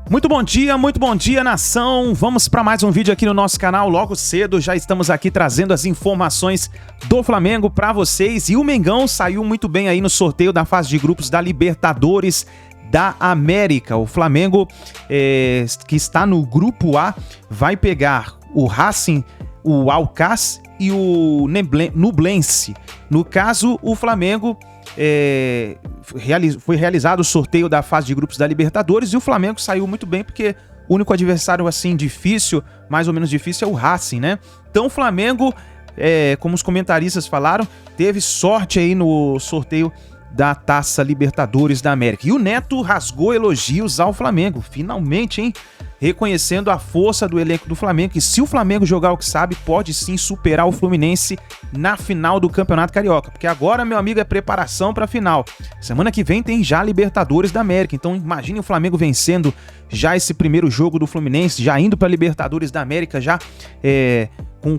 Muito bom dia, nação! Vamos para mais um vídeo aqui no nosso canal. Logo cedo já estamos aqui trazendo as informações do Flamengo para vocês. E o Mengão saiu muito bem aí no sorteio da fase de grupos da Libertadores da América. O Flamengo, que está no grupo A, vai pegar o Racing, o Alcas e o Nublense. No caso, o Flamengo... foi realizado o sorteio da fase de grupos da Libertadores e o Flamengo saiu muito bem porque o único adversário assim difícil, mais ou menos difícil, é o Racing, né? Então o Flamengo, como os comentaristas falaram, teve sorte aí no sorteio da Taça Libertadores da América. E o Neto rasgou elogios ao Flamengo, finalmente, hein? Reconhecendo a força do elenco do Flamengo, que se o Flamengo jogar o que sabe, pode sim superar o Fluminense na final do Campeonato Carioca, porque agora, meu amigo, é preparação para a final. Semana que vem tem já Libertadores da América, então imagine o Flamengo vencendo já esse primeiro jogo do Fluminense, já indo para Libertadores da América, já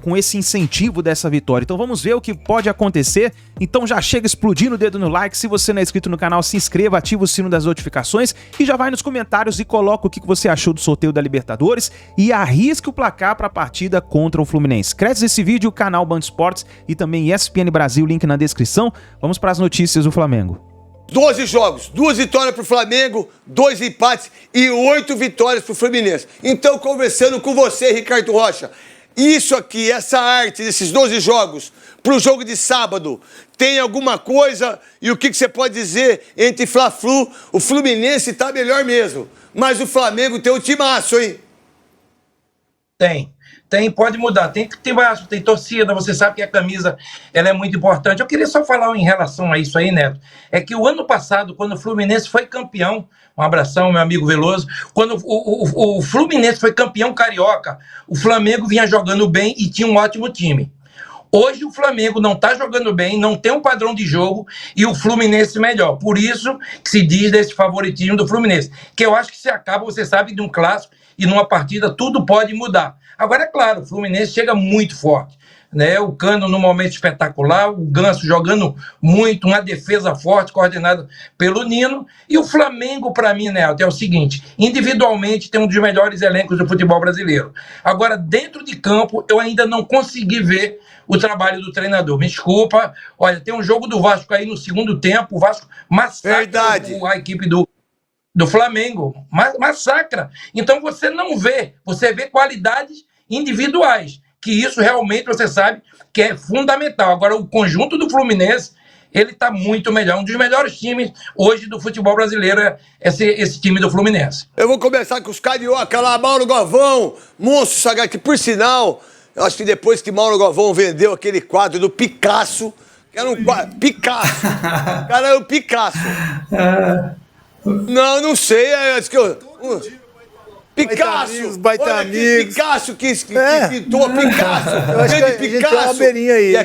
com esse incentivo dessa vitória. Então vamos ver o que pode acontecer. Então já chega explodindo o dedo no like. Se você não é inscrito no canal, se inscreva, ativa o sino das notificações e já vai nos comentários e coloca o que você achou do sorteio da Libertadores e arrisque o placar para a partida contra o Fluminense. Créditos desse vídeo, o canal Band Esportes e também ESPN Brasil, link na descrição. Vamos para as notícias do Flamengo. 12 jogos, 2 vitórias pro Flamengo, 2 empates e 8 vitórias pro Fluminense. Então, conversando com você, Ricardo Rocha, isso aqui, essa arte desses 12 jogos pro jogo de sábado, tem alguma coisa? E o que você pode dizer entre Fla-Flu? O Fluminense tá melhor mesmo, mas o Flamengo tem um timaço, hein? Tem, pode mudar, tem baixo, tem torcida, você sabe que a camisa ela é muito importante. Eu queria só falar em relação a isso aí, Neto, é que o ano passado, quando o Fluminense foi campeão, um abração, meu amigo Veloso, quando o Fluminense foi campeão carioca, o Flamengo vinha jogando bem e tinha um ótimo time. Hoje o Flamengo não está jogando bem, não tem um padrão de jogo e o Fluminense melhor. Por isso que se diz desse favoritismo do Fluminense, que eu acho que se acaba, você sabe, de um clássico e numa partida tudo pode mudar. Agora, é claro, o Fluminense chega muito forte, né? O Cano no momento espetacular, o Ganso jogando muito, uma defesa forte, coordenada pelo Nino. E o Flamengo, para mim, Neto, é o seguinte, individualmente tem um dos melhores elencos do futebol brasileiro. Agora, dentro de campo, eu ainda não consegui ver o trabalho do treinador. Me desculpa, olha, tem um jogo do Vasco aí no segundo tempo, o Vasco massacra a equipe do Flamengo, massacra. Então você não vê, você vê qualidades individuais, que isso realmente você sabe que é fundamental. Agora o conjunto do Fluminense, ele está muito melhor, um dos melhores times hoje do futebol brasileiro é esse time do Fluminense. Eu vou começar com os carioca lá, Mauro Galvão, monstro sagrado, que por sinal, eu acho que depois que Mauro Galvão vendeu aquele quadro do Picasso, que era um quadro, Picasso, o cara era um Picasso. Não sei, acho que eu... Picasso! Baita amigos. Picasso que pintou Picasso! Eu acho que a gente tem uma beirinha aí. E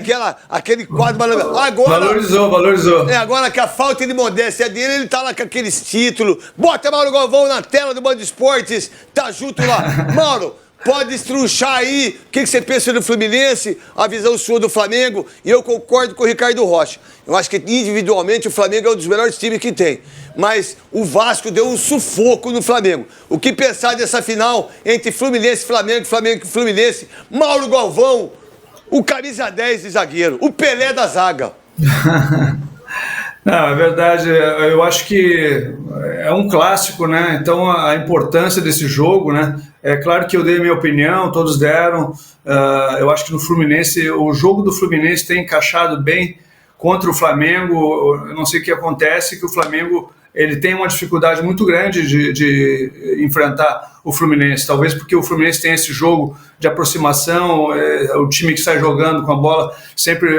aquele quadro maravilhoso. Agora, valorizou. Agora que a falta de modéstia dele, ele tá lá com aqueles títulos. Bota Mauro Galvão na tela do Band Esportes, tá junto lá. Mauro, pode estruchar aí o que você pensa do Fluminense, a visão sua do Flamengo, e eu concordo com o Ricardo Rocha. Eu acho que individualmente o Flamengo é um dos melhores times que tem. Mas o Vasco deu um sufoco no Flamengo. O que pensar dessa final entre Fluminense e Flamengo, Flamengo e Fluminense? Mauro Galvão, o camisa 10 de zagueiro, o Pelé da zaga. Não, é verdade, eu acho que é um clássico, né? Então a importância desse jogo, né? É claro que eu dei a minha opinião, todos deram. Eu acho que no Fluminense, o jogo do Fluminense tem encaixado bem contra o Flamengo. Eu não sei o que acontece, que o Flamengo ele tem uma dificuldade muito grande de enfrentar o Fluminense, talvez porque o Fluminense tem esse jogo de aproximação, o time que sai jogando com a bola sempre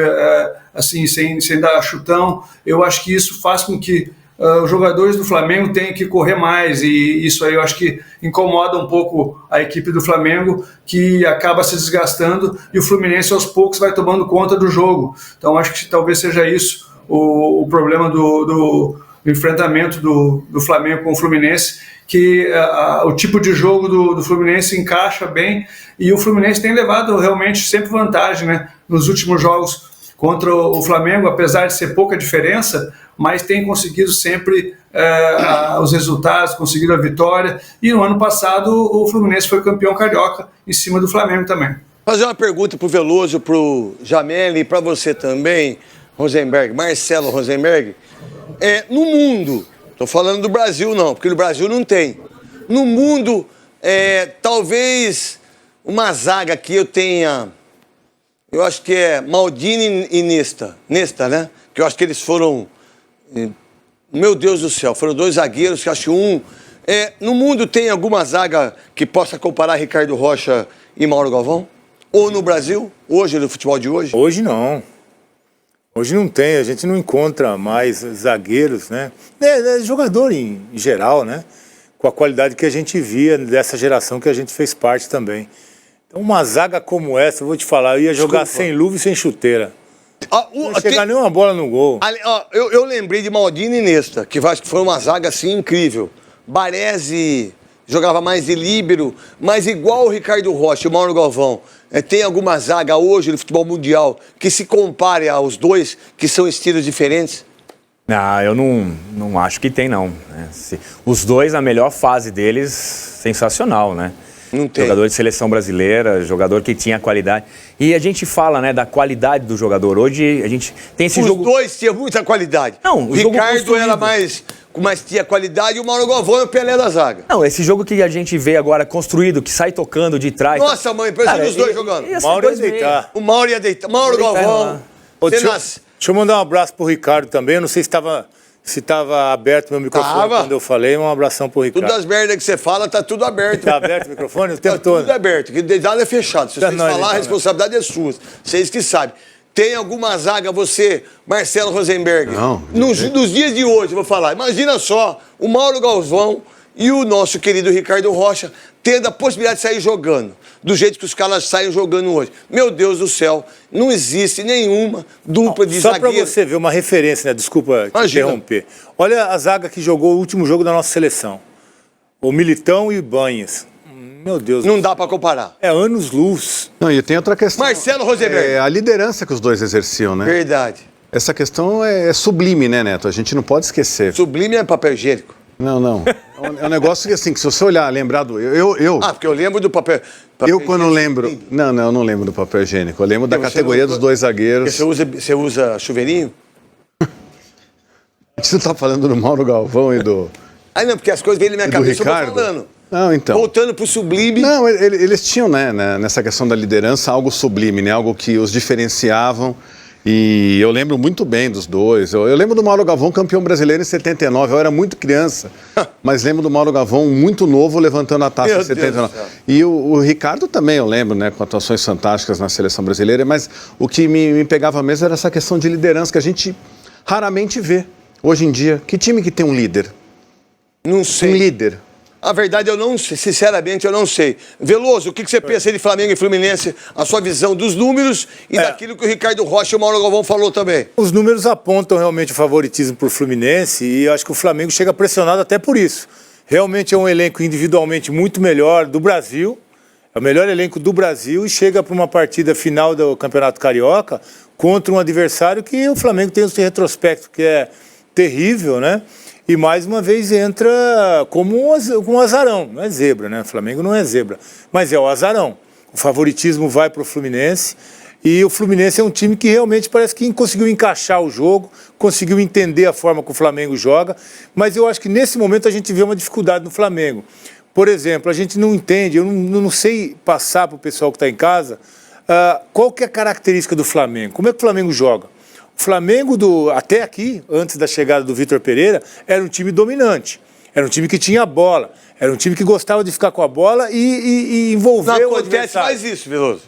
assim, sem dar chutão. Eu acho que isso faz com que os jogadores do Flamengo tenham que correr mais, e isso aí eu acho que incomoda um pouco a equipe do Flamengo, que acaba se desgastando, e o Fluminense aos poucos vai tomando conta do jogo. Então acho que talvez seja isso o problema do enfrentamento do Flamengo com o Fluminense, que o tipo de jogo do Fluminense encaixa bem, e o Fluminense tem levado realmente sempre vantagem, né? Nos últimos jogos contra o Flamengo, apesar de ser pouca diferença, mas tem conseguido sempre os resultados, conseguido a vitória, e no ano passado o Fluminense foi campeão carioca em cima do Flamengo também. Fazer uma pergunta pro Veloso, pro Jamel e para você também, Rosenberg, Marcelo Rosenberg. No mundo, tô falando do Brasil não, porque no Brasil não tem. No mundo, talvez uma zaga que eu tenha, eu acho que é Maldini e Nesta, né? Que eu acho que eles foram, meu Deus do céu, foram 2 zagueiros, que acho que no mundo tem alguma zaga que possa comparar Ricardo Rocha e Mauro Galvão? Ou no Brasil, hoje, no futebol de hoje? Hoje não. Hoje não tem, a gente não encontra mais zagueiros, né? Jogador em geral, né? Com a qualidade que a gente via dessa geração que a gente fez parte também. Então uma zaga como essa, eu vou te falar, eu ia jogar sem luva e sem chuteira. Não chegar nenhuma bola no gol. Eu lembrei de Maldini e Nesta, que acho que foi uma zaga assim incrível. Baresi jogava mais de líbero, mas igual o Ricardo Rocha e o Mauro Galvão, tem alguma zaga hoje no futebol mundial que se compare aos dois, que são estilos diferentes? Eu não acho que tem, não. Os dois, na melhor fase deles, sensacional, né? Não tem. Jogador de seleção brasileira, jogador que tinha qualidade. E a gente fala, né, da qualidade do jogador. Hoje a gente tem esse jogo... Os dois tinham muita qualidade. Não, o Ricardo era mais tinha qualidade e o Mauro Galvão é o Pelé da zaga. Não, esse jogo que a gente vê agora construído, que sai tocando de trás... Nossa, mãe, parece os dois jogando. O Mauro ia deitar. O Mauro ia deitar. Mauro Galvão. Deixa eu mandar um abraço pro Ricardo também. Eu não sei se estava aberto meu microfone quando eu falei. Um abração pro Ricardo. Tudo das merdas que você fala, tá tudo aberto. Tá aberto o microfone o tempo todo? Tudo aberto, que nada é fechado. Se vocês falar, a responsabilidade é sua. Vocês que sabem. Tem alguma zaga, você, Marcelo Rosenberg? Não. Nos dias de hoje, eu vou falar. Imagina só, o Mauro Galvão e o nosso querido Ricardo Rocha tendo a possibilidade de sair jogando, do jeito que os caras saem jogando hoje. Meu Deus do céu, não existe nenhuma dupla de zagueiro. Só para você ver uma referência, né? Desculpa te interromper. Olha a zaga que jogou o último jogo da nossa seleção. O Militão e o Ibanez. Meu Deus. Não dá para comparar. É anos-luz. Não, e tem outra questão. Marcelo Rosenberg. A liderança que os dois exerciam, né? Verdade. Essa questão é sublime, né, Neto? A gente não pode esquecer. Sublime é papel higiênico. Não. É um negócio que, assim, que se você olhar, lembrar do... porque eu lembro do papel eu, quando lembro... Não, eu não lembro do papel higiênico. Eu lembro da categoria dos dois zagueiros. Você usa chuveirinho? A gente não tá falando do Mauro Galvão e do... Não, porque as coisas vêm na minha cabeça, Ricardo. eu vou falando. Não, então. Voltando pro sublime. Não, eles tinham, né, nessa questão da liderança, algo sublime, né? Algo que os diferenciavam. E eu lembro muito bem dos dois. Eu lembro do Mauro Galvão, campeão brasileiro em 79. Eu era muito criança, mas lembro do Mauro Galvão muito novo, levantando a taça em 79. E o Ricardo também, eu lembro, né, com atuações fantásticas na seleção brasileira. Mas o que me pegava mesmo era essa questão de liderança, que a gente raramente vê hoje em dia. Que time que tem um líder? Não sei. Um líder. A verdade, eu não sei, sinceramente, eu não sei. Veloso, o que você pensa aí de Flamengo e Fluminense? A sua visão dos números e daquilo que o Ricardo Rocha e o Mauro Galvão falou também. Os números apontam realmente o favoritismo por Fluminense e eu acho que o Flamengo chega pressionado até por isso. Realmente é um elenco individualmente muito melhor do Brasil, é o melhor elenco do Brasil e chega para uma partida final do Campeonato Carioca contra um adversário que o Flamengo tem esse retrospecto que é terrível, né? E mais uma vez entra como um azarão, não é zebra, né? O Flamengo não é zebra, mas é o azarão. O favoritismo vai para o Fluminense e o Fluminense é um time que realmente parece que conseguiu encaixar o jogo, conseguiu entender a forma que o Flamengo joga, mas eu acho que nesse momento a gente vê uma dificuldade no Flamengo. Por exemplo, a gente não entende, eu não sei passar para o pessoal que está em casa qual que é a característica do Flamengo, como é que o Flamengo joga. O Flamengo, até aqui, antes da chegada do Vitor Pereira, era um time dominante. Era um time que tinha a bola. Era um time que gostava de ficar com a bola e envolver o adversário. Não acontece mais isso, Veloso.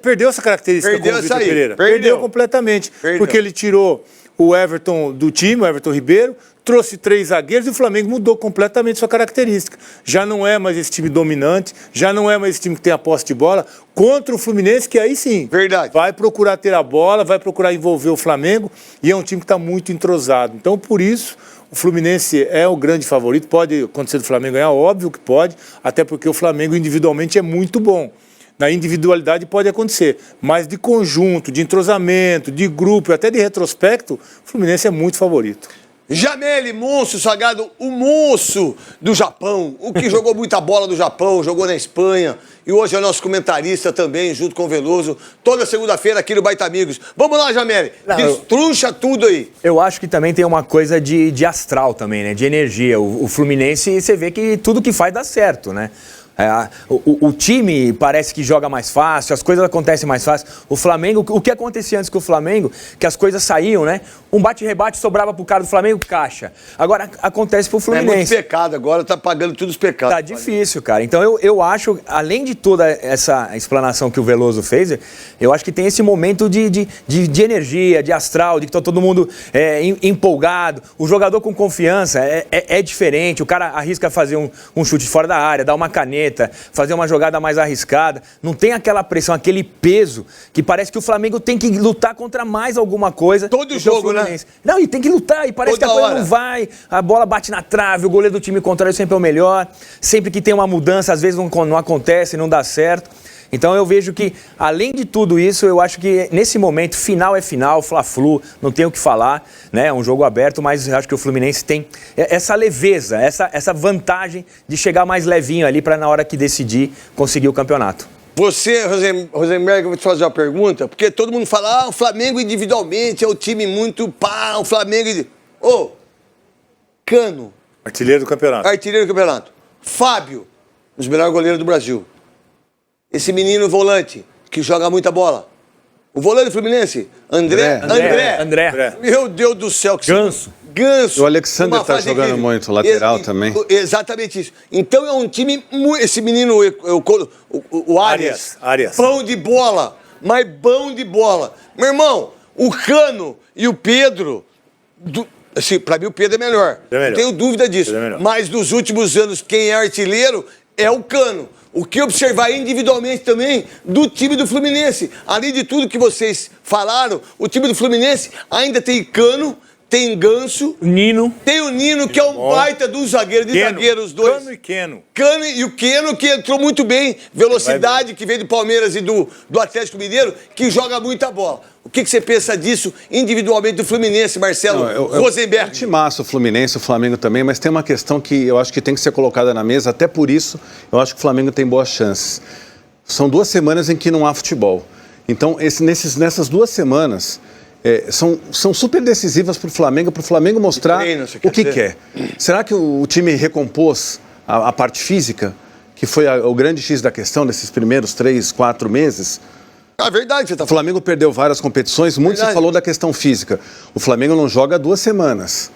Perdeu essa característica com o Vitor Pereira. Perdeu completamente. Porque ele tirou o Everton do time, o Everton Ribeiro, trouxe 3 zagueiros e o Flamengo mudou completamente sua característica. Já não é mais esse time dominante, já não é mais esse time que tem a posse de bola, contra o Fluminense, que aí sim vai procurar ter a bola, vai procurar envolver o Flamengo, e é um time que está muito entrosado. Então, por isso, o Fluminense é o grande favorito. Pode acontecer do Flamengo ganhar? Óbvio que pode, até porque o Flamengo individualmente é muito bom. Na individualidade pode acontecer, mas de conjunto, de entrosamento, de grupo, até de retrospecto, o Fluminense é muito favorito. Jameli, monstro sagrado, o monstro do Japão, o que jogou muita bola do Japão, jogou na Espanha e hoje é nosso comentarista também, junto com o Veloso, toda segunda-feira aqui no Baita Amigos. Vamos lá, Jameli, destruncha tudo aí. Eu acho que também tem uma coisa de astral também, né? De energia. O Fluminense, você vê que tudo que faz dá certo, né? O time parece que joga mais fácil, as coisas acontecem mais fácil. O Flamengo, o que acontecia antes com o Flamengo, que as coisas saíam, né? Um bate-rebate sobrava pro cara do Flamengo, caixa. Agora acontece pro Fluminense. É muito pecado, agora tá pagando todos os pecados. Tá difícil, cara. Então eu acho, além de toda essa explanação que o Veloso fez, eu acho que tem esse momento de energia, de astral, de que tá todo mundo empolgado. O jogador com confiança é diferente. O cara arrisca fazer um chute fora da área, dar uma caneta, fazer uma jogada mais arriscada. Não tem aquela pressão, aquele peso que parece que o Flamengo tem que lutar contra mais alguma coisa. Todo jogo, né? Não, e tem que lutar, e parece Toda que a coisa hora. não vai, a bola bate na trave, o goleiro do time contrário sempre é o melhor, sempre que tem uma mudança, às vezes não acontece, não dá certo. Então eu vejo que, além de tudo isso, eu acho que nesse momento, final é final, Fla-Flu, não tem o que falar, né? É um jogo aberto, mas eu acho que o Fluminense tem essa leveza, essa vantagem de chegar mais levinho ali para na hora que decidir conseguir o campeonato. Você, Rosenberg, eu vou te fazer uma pergunta, porque todo mundo fala, o Flamengo individualmente é um time muito o Flamengo... Cano, Artilheiro do campeonato. artilheiro do campeonato. Fábio, um dos melhores goleiros do Brasil. Esse menino volante, que joga muita bola. O volante do Fluminense, André. Meu Deus do céu. Que Ganso. Ganso. O Alexander tá jogando muito, lateral também. Exatamente isso. Então é um time, esse menino, o Arias. Bom de bola, mas bom de bola. Meu irmão, o Cano e o Pedro, assim, pra mim o Pedro é melhor. Não tenho dúvida disso. Mas nos últimos anos, quem é artilheiro é o Cano. O que observar individualmente também do time do Fluminense. Além de tudo que vocês falaram, o time do Fluminense ainda tem Cano, tem Ganso. Nino. Tem o Nino, que é um baita dos zagueiros, de zagueiros, os dois. Cano e Queno. Cano e o Queno, que entrou muito bem. Velocidade, que veio do Palmeiras e do Atlético Mineiro, que joga muita bola. O que você pensa disso individualmente do Fluminense, Marcelo Rosenberg? É um timaço o Fluminense, o Flamengo também, mas tem uma questão que eu acho que tem que ser colocada na mesa, até por isso eu acho que o Flamengo tem boas chances. São 2 semanas em que não há futebol. Então, nessas 2 semanas... são super decisivas para o Flamengo mostrar o que quer. Será que o time recompôs a parte física, que foi o grande X da questão desses primeiros 3, 4 meses? É verdade, você tá O Flamengo perdeu várias competições, muito se falou da questão física. O Flamengo não joga há 2 semanas.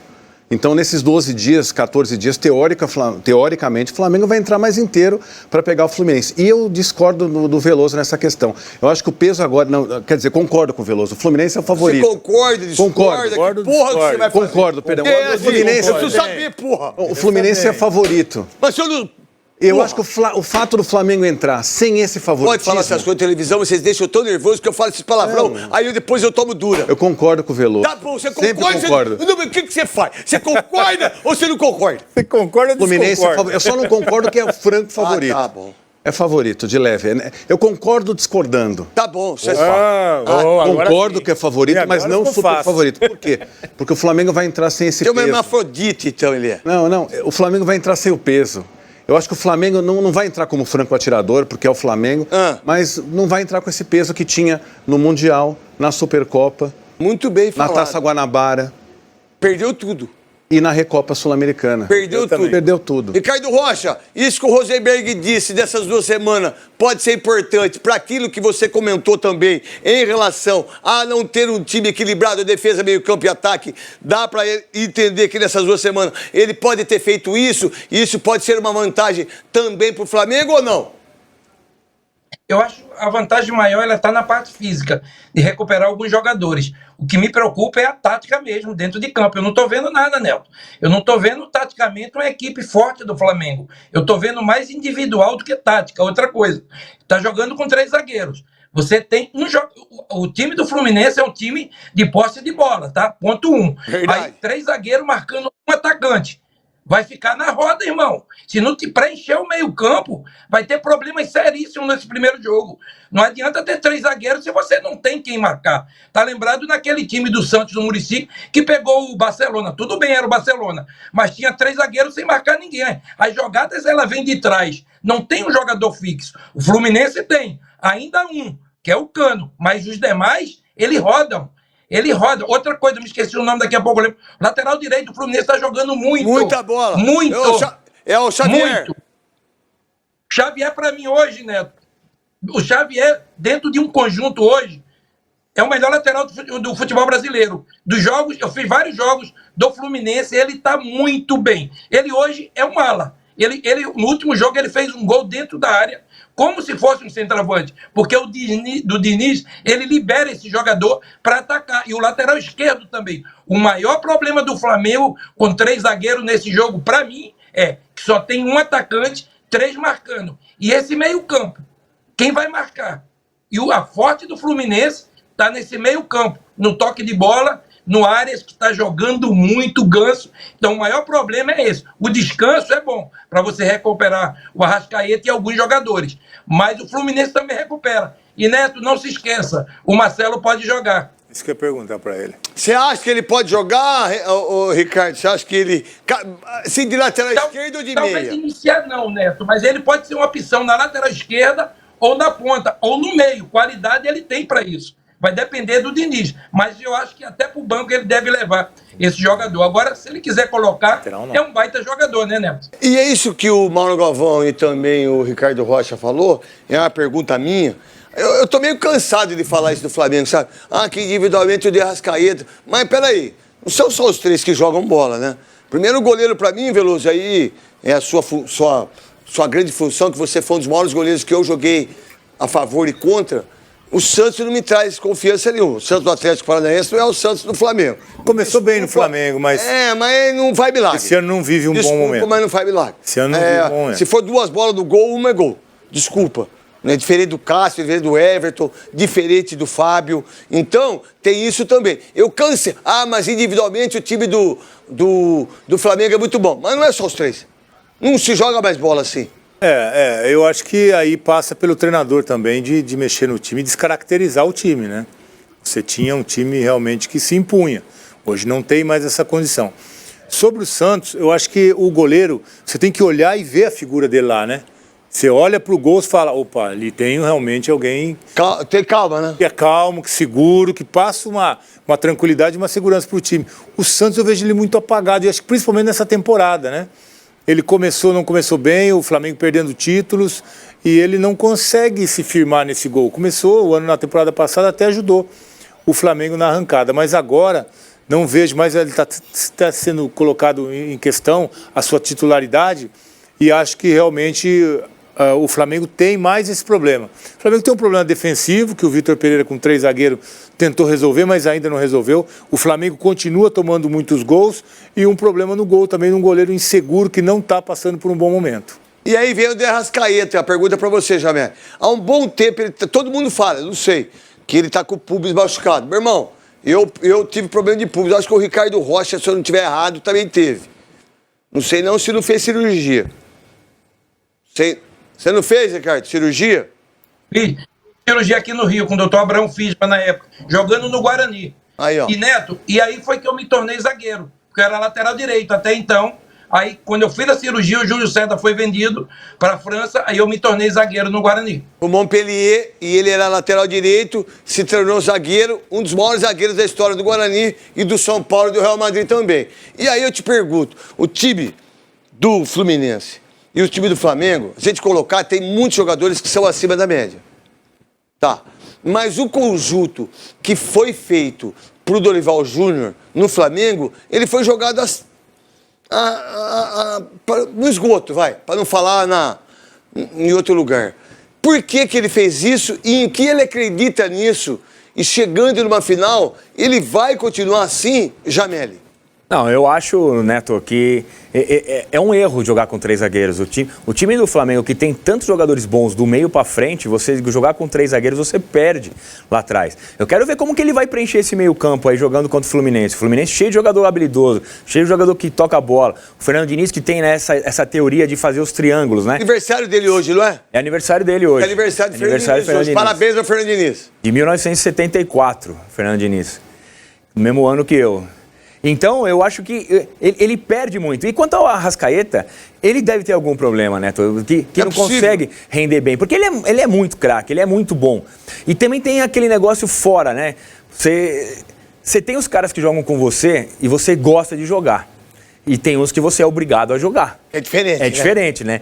Então, nesses 12 dias, 14 dias, teoricamente, o Flamengo vai entrar mais inteiro para pegar o Fluminense. E eu discordo do Veloso nessa questão. Eu acho que o peso agora... Não, quer dizer, concordo com o Veloso. O Fluminense é o favorito. Você concorda, discorda? Concordo, que porra que você vai fazer? Concordo, perdão. O Fluminense... Eu preciso Concordo. saber, porra. O Fluminense é favorito. Mas se eu não... Eu acho que o fato do Flamengo entrar sem esse favoritismo... Pode falar essas coisas na televisão, vocês deixam eu tão nervoso que eu falo esses palavrão, aí depois eu tomo dura. Eu concordo com o Veloso. Tá bom, você concorda? Sempre concordo. O que você faz? Você concorda ou você não concorda? Você concorda ou Fluminense desconcorda? eu só não concordo que é o franco favorito. Tá bom. É favorito, de leve. Eu concordo discordando. Tá bom, vocês falam. Concordo que é favorito, mas não super fácil. favorito. Por quê? Porque o Flamengo vai entrar sem esse Tem uma peso. hermafrodite, então, ele é. Não. O Flamengo vai entrar sem o peso. Eu acho que o Flamengo não vai entrar como franco atirador, porque é o Flamengo, mas não vai entrar com esse peso que tinha no Mundial, na Supercopa, Muito bem na falado. Taça Guanabara Perdeu tudo. e na Recopa Sul-Americana. Perdeu tudo. Perdeu tudo. Ricardo Rocha, isso que o Rosenberg disse dessas 2 semanas pode ser importante para aquilo que você comentou também em relação a não ter um time equilibrado, defesa, meio campo e ataque. Dá para entender que nessas 2 semanas ele pode ter feito isso e isso pode ser uma vantagem também para o Flamengo ou não? Eu acho a vantagem maior ela está na parte física, de recuperar alguns jogadores. O que me preocupa é a tática mesmo, dentro de campo. Eu não estou vendo nada, Nelton. Eu não estou vendo taticamente uma equipe forte do Flamengo. Eu estou vendo mais individual do que tática. Outra coisa, está jogando com 3 zagueiros. Você tem o time do Fluminense é um time de posse de bola, tá? Ponto 1. Verdade. Aí 3 zagueiros marcando um atacante. vai ficar na roda, irmão. Se não te preencher o meio-campo, vai ter problemas seríssimos nesse primeiro jogo. Não adianta ter 3 zagueiros se você não tem quem marcar. Tá lembrado naquele time do Santos do Muricy que pegou o Barcelona. Tudo bem, era o Barcelona, mas tinha 3 zagueiros sem marcar ninguém. As jogadas, ela vem de trás. Não tem um jogador fixo. O Fluminense tem ainda um, que é o Cano, mas os demais, eles rodam. Ele roda. Outra coisa, me esqueci o nome, daqui a pouco eu lembro. Lateral direito, o Fluminense está jogando muito. Muita bola. Muito. É o Xavier. Muito. Xavier, para mim, hoje, Neto, o Xavier, dentro de um conjunto hoje, é o melhor lateral do futebol brasileiro. Dos jogos, eu fiz vários jogos do Fluminense, ele está muito bem. Ele hoje é um ala. No último jogo, ele fez um gol dentro da área, como se fosse um centroavante, porque o Diniz, ele libera esse jogador para atacar, e o lateral esquerdo também. O maior problema do Flamengo com 3 zagueiros nesse jogo, para mim, é que só tem um atacante, 3 marcando, e esse meio campo, quem vai marcar? E a forte do Fluminense está nesse meio campo, no toque de bola, no Arias, que está jogando muito ganso. Então, o maior problema é esse. O descanso é bom para você recuperar o Arrascaeta e alguns jogadores. Mas o Fluminense também recupera. E, Neto, não se esqueça, o Marcelo pode jogar. Isso que eu ia perguntar para ele. Você acha que ele pode jogar, Ricardo? Você acha que ele... Sim, de lateral esquerda ou de meia? Talvez iniciar não, Neto, mas ele pode ser uma opção na lateral esquerda ou na ponta, ou no meio. Qualidade ele tem para isso. Vai depender do Diniz. Mas eu acho que até pro banco ele deve levar esse jogador. Agora, se ele quiser colocar, é um baita jogador, né, Neto? E é isso que o Mauro Galvão e também o Ricardo Rocha falou, é uma pergunta minha. Eu tô meio cansado de falar isso do Flamengo, sabe? Que individualmente o de Arrascaeta. Mas peraí, não são só os 3 que jogam bola, né? Primeiro goleiro pra mim, Veloso, aí é a sua grande função, que você foi um dos maiores goleiros que eu joguei a favor e contra. O Santos não me traz confiança nenhuma. O Santos do Atlético Paranaense não é o Santos do Flamengo. Começou bem no Flamengo, mas... mas não vai milagre. Esse ano não vive um bom momento. Mas não faz milagre. Esse ano não vive um bom momento. Se for 2 bolas do gol, uma é gol. Desculpa. Né? Diferente do Cássio, diferente do Everton, diferente do Fábio. Então, tem isso também. Eu cansei. Mas individualmente o time do Flamengo é muito bom. Mas não é só os 3. Não se joga mais bola assim. Eu acho que aí passa pelo treinador também de mexer no time e descaracterizar o time, né? Você tinha um time realmente que se impunha. Hoje não tem mais essa condição. Sobre o Santos, eu acho que o goleiro, você tem que olhar e ver a figura dele lá, né? Você olha pro gol e fala, opa, ali tem realmente alguém... Tem calma, né? Que é calmo, que seguro, que passa uma tranquilidade e uma segurança pro time. O Santos eu vejo ele muito apagado, e acho que principalmente nessa temporada, né? Ele não começou bem, o Flamengo perdendo títulos, e ele não consegue se firmar nesse gol. Começou o ano na temporada passada, até ajudou o Flamengo na arrancada, mas agora não vejo mais, ele está sendo colocado em questão a sua titularidade, e acho que realmente o Flamengo tem mais esse problema. O Flamengo tem um problema defensivo, que o Vitor Pereira com 3 zagueiros tentou resolver, mas ainda não resolveu. O Flamengo continua tomando muitos gols, e um problema no gol também, um goleiro inseguro que não está passando por um bom momento. E aí vem o de Arrascaeta, a pergunta para você, Jamé. Há um bom tempo, todo mundo fala, não sei, que ele está com o pubis machucado. Meu irmão, eu tive problema de pubis, acho que o Ricardo Rocha, se eu não estiver errado, também teve. Não sei não se não fez cirurgia. Você não fez, Ricardo, cirurgia? Fiz cirurgia aqui no Rio, com o doutor Abraão Fisma na época, jogando no Guarani. Aí, ó. E, Neto, e aí foi que eu me tornei zagueiro, porque eu era lateral direito até então. Aí, quando eu fiz a cirurgia, o Júlio César foi vendido para a França, aí eu me tornei zagueiro no Guarani. O Montpellier, e ele era lateral direito, se tornou zagueiro, um dos maiores zagueiros da história do Guarani e do São Paulo e do Real Madrid também. E aí eu te pergunto, o time do Fluminense e o time do Flamengo, se a gente colocar, tem muitos jogadores que são acima da média. Tá. Mas o conjunto que foi feito pro Dorival Júnior no Flamengo, ele foi jogado no esgoto, para não falar em outro lugar. Por que ele fez isso e em que ele acredita nisso? E chegando numa final, ele vai continuar assim, Jameli? Não, eu acho, Neto, que é um erro jogar com 3 zagueiros. O time do Flamengo, que tem tantos jogadores bons do meio pra frente, você jogar com 3 zagueiros, você perde lá atrás. Eu quero ver como que ele vai preencher esse meio campo aí, jogando contra o Fluminense. O Fluminense cheio de jogador habilidoso, cheio de jogador que toca a bola. O Fernando Diniz que tem, né, essa teoria de fazer os triângulos, né? Aniversário dele hoje, não é? É aniversário dele hoje. É aniversário do Fernando Diniz. Parabéns ao Fernando Diniz. De 1974, Fernando Diniz. No mesmo ano que eu. Então, eu acho que ele perde muito. E quanto ao Arrascaeta, ele deve ter algum problema, né? Que não consegue render bem. Porque ele é muito craque, ele é muito bom. E também tem aquele negócio fora, né? Você tem os caras que jogam com você e você gosta de jogar. E tem uns que você é obrigado a jogar. É diferente, É diferente, né?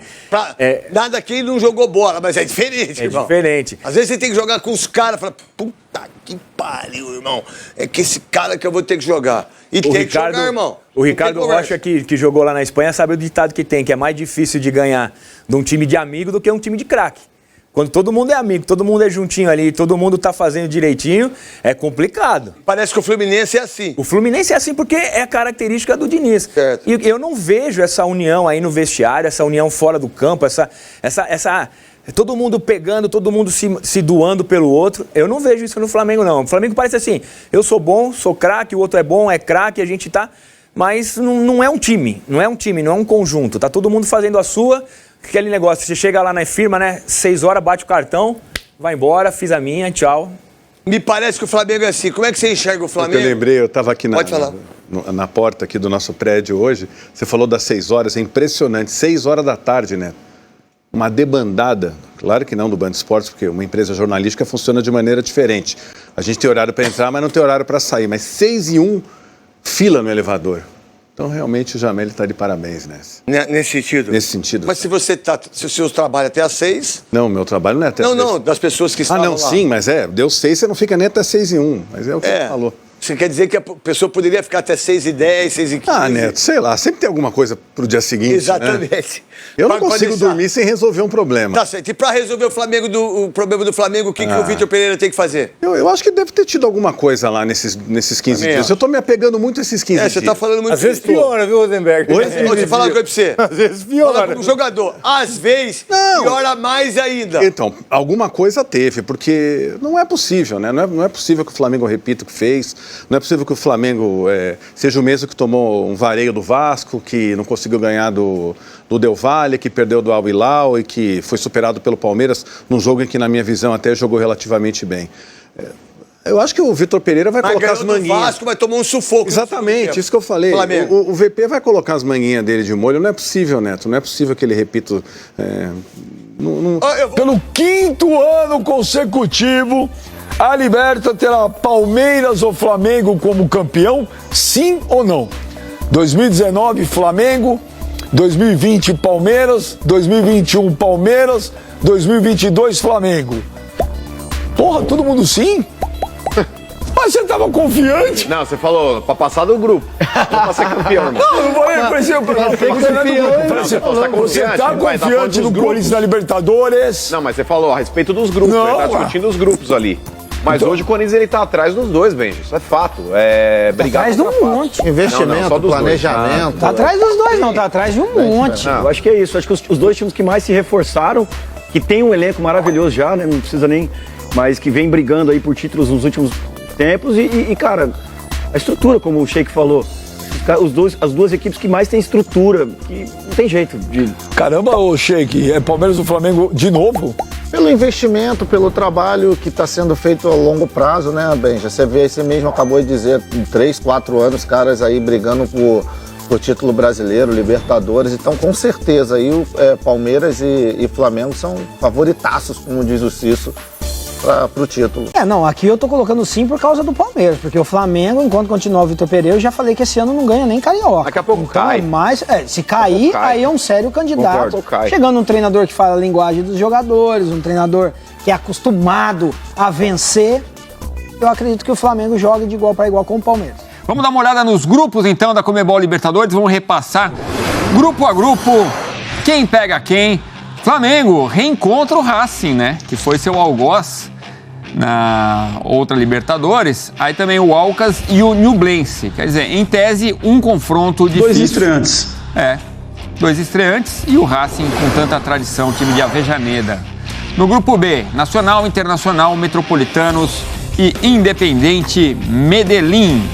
Nada aqui não jogou bola, mas é diferente, irmão. É diferente. Às vezes você tem que jogar com os caras e falar, puta que pariu, irmão. É que esse cara que eu vou ter que jogar. E tem que jogar, irmão. O Ricardo Rocha, que jogou lá na Espanha, sabe o ditado que tem, que é mais difícil de ganhar de um time de amigo do que um time de craque. Quando todo mundo é amigo, todo mundo é juntinho ali, todo mundo tá fazendo direitinho, é complicado. Parece que o Fluminense é assim. O Fluminense é assim porque é a característica do Diniz. Certo. E eu não vejo essa união aí no vestiário, essa união fora do campo, essa todo mundo pegando, todo mundo se doando pelo outro. Eu não vejo isso no Flamengo, não. O Flamengo parece assim, eu sou bom, sou craque, o outro é bom, é craque, a gente tá... Mas não é um time, não é um conjunto. Tá todo mundo fazendo a sua... Aquele negócio, você chega lá na firma, né? 6 horas, bate o cartão, vai embora, fiz a minha, tchau. Me parece que o Flamengo é assim. Como é que você enxerga o Flamengo? Eu lembrei, eu estava aqui na porta aqui do nosso prédio hoje. Você falou das 6 horas, é impressionante. 6 horas da tarde, né? Uma debandada, claro que não do Band Esportes, porque uma empresa jornalística funciona de maneira diferente. A gente tem horário para entrar, mas não tem horário para sair. Mas 6:01, fila no elevador. Então, realmente, o Jamel está de parabéns nessa. Nesse sentido? Nesse sentido. Mas se o seu trabalho é até às 6... Não, meu trabalho não é até às 6. Não, das pessoas que estavam lá. Sim, mas deu 6, você não fica nem até 6:01. Mas é o que você falou. Você quer dizer que a pessoa poderia ficar até 6:10, 6:15? Ah, Neto, sei lá, sempre tem alguma coisa pro dia seguinte. Exatamente. Né? Eu não consigo dormir sem resolver um problema. Tá certo. E pra resolver o problema do Flamengo, o que o Vitor Pereira tem que fazer? Eu acho que deve ter tido alguma coisa lá nesses 15 dias. Eu tô me apegando muito a esses 15 dias. Você tá falando muito. Às vezes piora, viu, Rosenberg? Vou te falar uma coisa pra você. Às vezes piora. Fala com o jogador. Às vezes, piora mais ainda. Então, alguma coisa teve, porque não é possível, né? Não é possível que o Flamengo repita o que fez. Não é possível que o Flamengo seja o mesmo que tomou um vareio do Vasco, que não conseguiu ganhar do Del Valle, que perdeu do Al Hilal e que foi superado pelo Palmeiras num jogo em que, na minha visão, até jogou relativamente bem. Eu acho que o Vitor Pereira vai colocar as manguinhas. O Vasco vai tomar um sufoco. Exatamente, isso que eu falei. O VP vai colocar as manguinhas dele de molho. Não é possível, Neto. Não é possível que ele repita. Pelo 5º ano consecutivo, a Liberta terá Palmeiras ou Flamengo como campeão? Sim ou não? 2019, Flamengo. 2020, Palmeiras. 2021, Palmeiras. 2022, Flamengo. Porra, todo mundo sim? Mas você tava confiante? Não, você falou pra passar do grupo. Não pra ser campeão, irmão. Não falei, você tá confiante no Corinthians na Libertadores? Não, mas você falou a respeito dos grupos, Não, ele tá discutindo os grupos ali. Mas hoje o Corinthians ele tá atrás dos dois, Benji. Isso é fato. Atrás de um monte. Investimento, planejamento. Tá atrás dos dois, não. Tá atrás de um monte. Eu acho que é isso. Acho que os dois times que mais se reforçaram, que tem um elenco maravilhoso já, né? Não precisa nem... Mas que vem brigando aí por títulos nos últimos tempos. E cara, a estrutura, como o Sheik falou. As duas equipes que mais têm estrutura. Que não tem jeito de... Caramba, ô Sheik, é Palmeiras ou Flamengo de novo? Pelo investimento, pelo trabalho que está sendo feito a longo prazo, né, Benja? Você vê, você mesmo acabou de dizer, 3, 4 anos, caras aí brigando por título brasileiro, Libertadores. Então, com certeza, aí Palmeiras e Flamengo são favoritaços, como diz o Cício, para o título. Não, aqui eu tô colocando sim por causa do Palmeiras, porque o Flamengo, enquanto continuar o Vitor Pereira, eu já falei que esse ano não ganha nem Carioca. Daqui a pouco cai. Mas, se cair, aí é um sério candidato. Concordo. Chegando um treinador que fala a linguagem dos jogadores, um treinador que é acostumado a vencer, eu acredito que o Flamengo joga de igual para igual com o Palmeiras. Vamos dar uma olhada nos grupos, então, da Conmebol Libertadores. Vamos repassar grupo a grupo, quem pega quem. Flamengo reencontra o Racing, né? Que foi seu algoz na outra Libertadores. Aí também o Alcas e o Ñublense. Quer dizer, em tese, um confronto difícil. 2 estreantes. 2 estreantes e o Racing com tanta tradição, time de Avejaneda. No grupo B, Nacional, Internacional, Metropolitanos e Independente Medellín.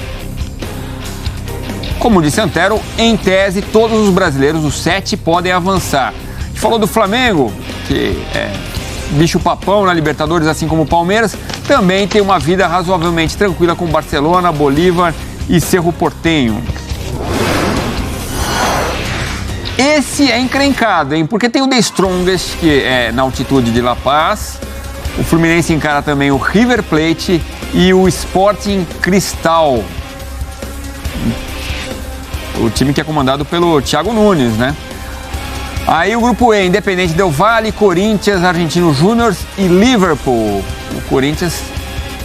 Como disse Antero, em tese, todos os brasileiros, os 7, podem avançar. A gente falou do Flamengo, que é bicho papão na Libertadores, assim como o Palmeiras, também tem uma vida razoavelmente tranquila com Barcelona, Bolívar e Cerro Porteño. Esse é encrencado, hein? Porque tem o The Strongest, que é na altitude de La Paz. O Fluminense encara também o River Plate e o Sporting Cristal. O time que é comandado pelo Thiago Nunes, né? Aí o grupo E, Independente Del Valle, Corinthians, Argentinos Júnior e Liverpool. O Corinthians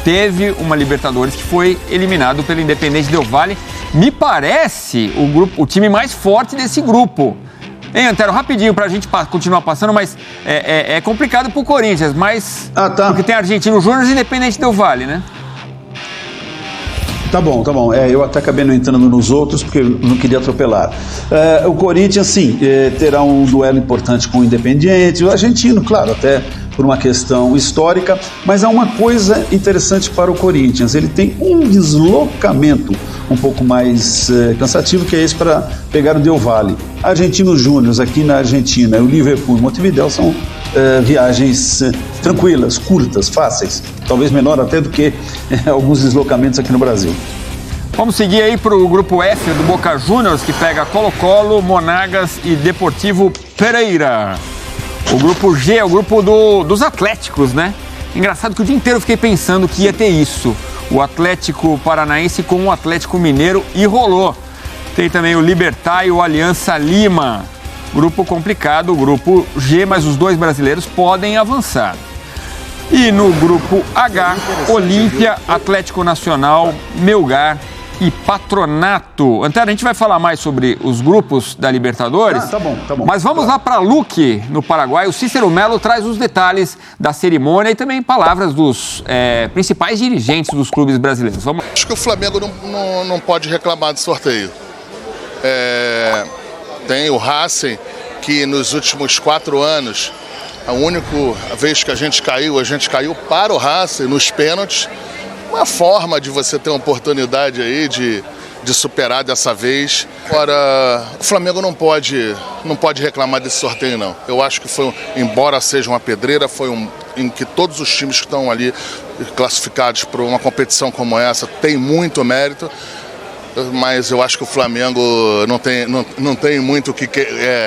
teve uma Libertadores que foi eliminado pelo Independente Del Valle. Me parece o time mais forte desse grupo. Hein, Antero, rapidinho pra gente continuar passando, mas é complicado pro Corinthians, mas... Porque tem Argentinos Júnior e Independente Del Valle, né? Tá bom. Eu até acabei não entrando nos outros, porque eu não queria atropelar. O Corinthians, sim, terá um duelo importante com o Independiente. O argentino, claro, até por uma questão histórica. Mas há uma coisa interessante para o Corinthians. Ele tem um deslocamento um pouco mais cansativo, que é esse para pegar o Del Valle. Argentinos Júnior, aqui na Argentina, o Liverpool e Montevidéu são viagens tranquilas, curtas, fáceis, talvez menor até do que alguns deslocamentos aqui no Brasil. Vamos seguir aí para o grupo F do Boca Juniors, que pega Colo-Colo, Monagas e Deportivo Pereira. O grupo G é o grupo dos Atléticos, né? Engraçado que o dia inteiro eu fiquei pensando que ia ter isso. O Atlético Paranaense com o Atlético Mineiro, e rolou. Tem também o Libertad e o Aliança Lima. Grupo complicado, o grupo G, mas os 2 brasileiros podem avançar. E no grupo H, Olímpia, Atlético Nacional, Melgar e Patronato. Antero, a gente vai falar mais sobre os grupos da Libertadores. Tá bom. Mas vamos lá para Luque, no Paraguai. O Cícero Melo traz os detalhes da cerimônia e também palavras dos principais dirigentes dos clubes brasileiros. Vamos. Acho que o Flamengo não pode reclamar do sorteio. Tem o Racing, que nos últimos 4 anos, a única vez que a gente caiu para o Racing nos pênaltis. Uma forma de você ter uma oportunidade aí de superar dessa vez. Agora, o Flamengo não pode reclamar desse sorteio, não. Eu acho que embora seja uma pedreira, em que todos os times que estão ali classificados para uma competição como essa têm muito mérito. Mas eu acho que o Flamengo não tem muito o que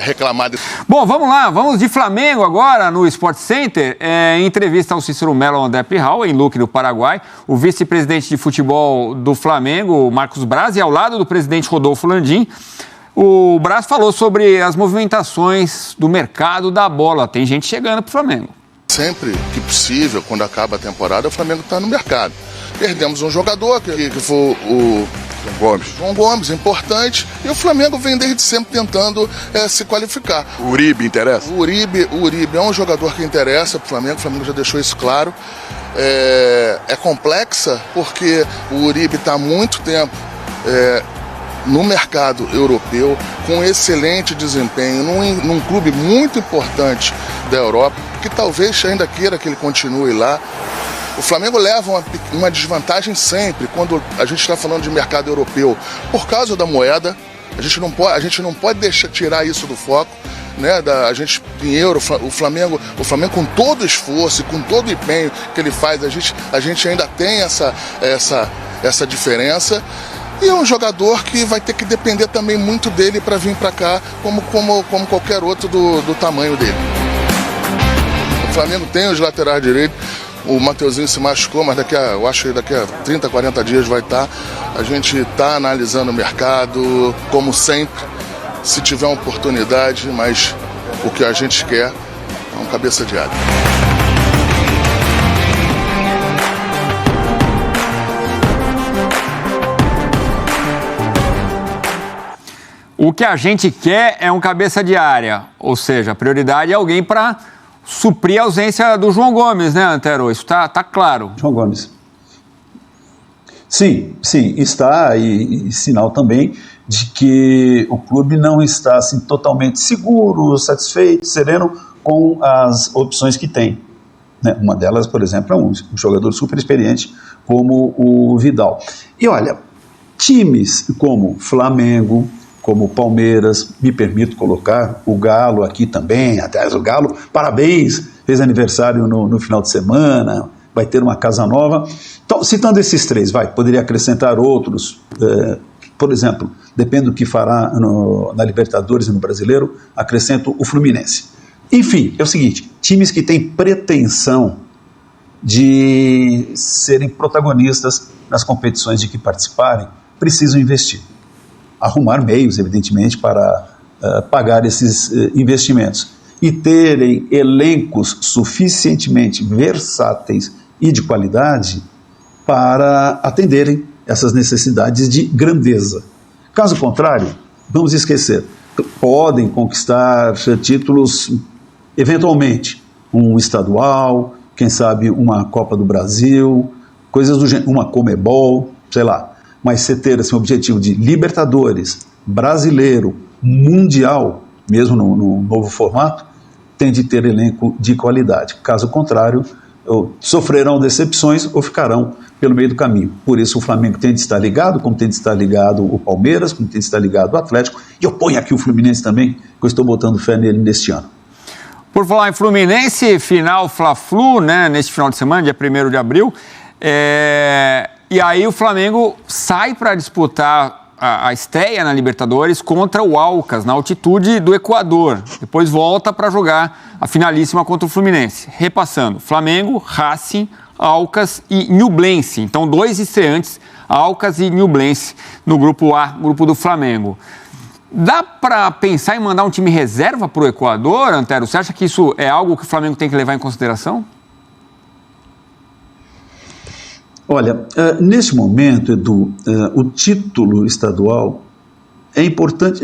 reclamar. Bom, vamos lá, vamos de Flamengo agora no Sport Center. Em entrevista ao Cícero Melo ao André Pirral, em Luque, no Paraguai, o vice-presidente de futebol do Flamengo, Marcos Braz, e ao lado do presidente Rodolfo Landim, o Braz falou sobre as movimentações do mercado da bola. Tem gente chegando para o Flamengo. Sempre que possível, quando acaba a temporada, o Flamengo está no mercado. Perdemos um jogador, que foi o João Gomes, importante, e o Flamengo vem desde sempre tentando se qualificar. O Uribe interessa? O Uribe é um jogador que interessa para o Flamengo já deixou isso claro. É complexa porque o Uribe está há muito tempo no mercado europeu, com excelente desempenho, num clube muito importante da Europa, que talvez ainda queira que ele continue lá. O Flamengo leva uma desvantagem sempre quando a gente está falando de mercado europeu. Por causa da moeda, a gente não pode tirar isso do foco, né? Em euro, o Flamengo com todo o esforço e com todo o empenho que ele faz, a gente ainda tem essa diferença. E é um jogador que vai ter que depender também muito dele para vir para cá, como qualquer outro do tamanho dele. O Flamengo tem os laterais direitos. O Mateuzinho se machucou, mas eu acho que daqui a 30, 40 dias vai estar. A gente está analisando o mercado, como sempre, se tiver uma oportunidade, mas o que a gente quer é um cabeça de área. O que a gente quer é um cabeça de área, ou seja, a prioridade é alguém para suprir a ausência do João Gomes, né, Antero? Isso tá claro. João Gomes. Sim, está, e sinal também de que o clube não está assim, totalmente seguro, satisfeito, sereno com as opções que tem. Né? Uma delas, por exemplo, é um jogador super experiente como o Vidal. E olha, times como Flamengo, como Palmeiras, me permito colocar o Galo aqui também, até o Galo, parabéns, fez aniversário no final de semana, vai ter uma casa nova. Então, citando esses três, poderia acrescentar outros, por exemplo, depende do que fará na Libertadores e no Brasileiro, acrescento o Fluminense. Enfim, é o seguinte, times que têm pretensão de serem protagonistas nas competições de que participarem, precisam investir. Arrumar meios, evidentemente, para pagar esses investimentos. E terem elencos suficientemente versáteis e de qualidade para atenderem essas necessidades de grandeza. Caso contrário, vamos esquecer, podem conquistar títulos eventualmente, um estadual, quem sabe uma Copa do Brasil, coisas do gênero, uma Comebol, sei lá. Mas você ter esse objetivo de Libertadores, Brasileiro, Mundial, mesmo no novo formato, tem de ter elenco de qualidade. Caso contrário, sofrerão decepções ou ficarão pelo meio do caminho. Por isso o Flamengo tem de estar ligado, como tem de estar ligado o Palmeiras, como tem de estar ligado o Atlético, e eu ponho aqui o Fluminense também, que eu estou botando fé nele neste ano. Por falar em Fluminense, final Fla-Flu, né, neste final de semana, dia 1º de abril, e aí o Flamengo sai para disputar a estreia na Libertadores contra o Aucas, na altitude do Equador. Depois volta para jogar a finalíssima contra o Fluminense. Repassando, Flamengo, Racing, Aucas e Ñublense. Então, 2 estreantes, Aucas e Ñublense, no grupo A, grupo do Flamengo. Dá para pensar em mandar um time reserva para o Equador, Antero? Você acha que isso é algo que o Flamengo tem que levar em consideração? Olha, nesse momento, Edu, o título estadual é importante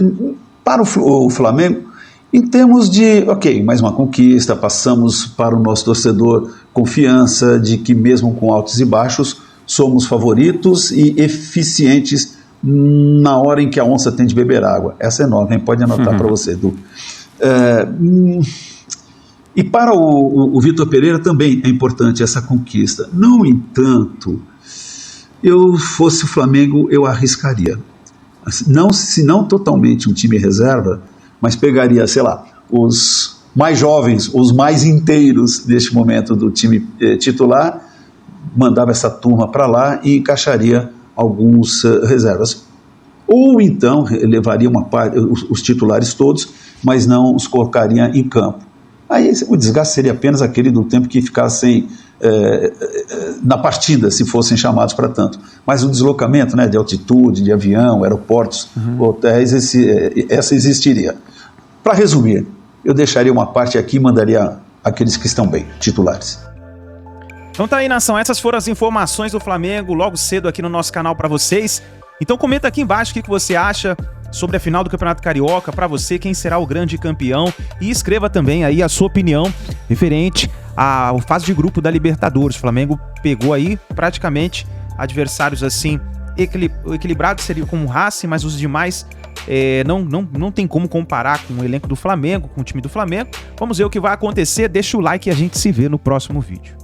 para o Flamengo em termos de, mais uma conquista, passamos para o nosso torcedor confiança de que mesmo com altos e baixos somos favoritos e eficientes na hora em que a onça tem de beber água. Essa é nova, hein? Pode anotar para você, Edu. E para o Vitor Pereira também é importante essa conquista. No entanto, eu fosse o Flamengo, eu arriscaria. Se não totalmente um time reserva, mas pegaria, sei lá, os mais jovens, os mais inteiros neste momento do time titular, mandava essa turma para lá e encaixaria alguns reservas. Ou então levaria uma parte, os titulares todos, mas não os colocaria em campo. Aí o desgaste seria apenas aquele do tempo que ficassem na partida, se fossem chamados para tanto. Mas o deslocamento, né, de altitude, de avião, aeroportos, hotéis, essa existiria. Para resumir, eu deixaria uma parte aqui e mandaria aqueles que estão bem, titulares. Então tá aí, nação, essas foram as informações do Flamengo logo cedo aqui no nosso canal para vocês. Então comenta aqui embaixo o que você acha sobre a final do Campeonato Carioca, para você, quem será o grande campeão, e escreva também aí a sua opinião referente à fase de grupo da Libertadores. O Flamengo pegou aí praticamente adversários assim equilibrados, seria como o Racing, mas os demais não tem como comparar com o elenco do Flamengo, com o time do Flamengo. Vamos ver o que vai acontecer, deixa o like e a gente se vê no próximo vídeo.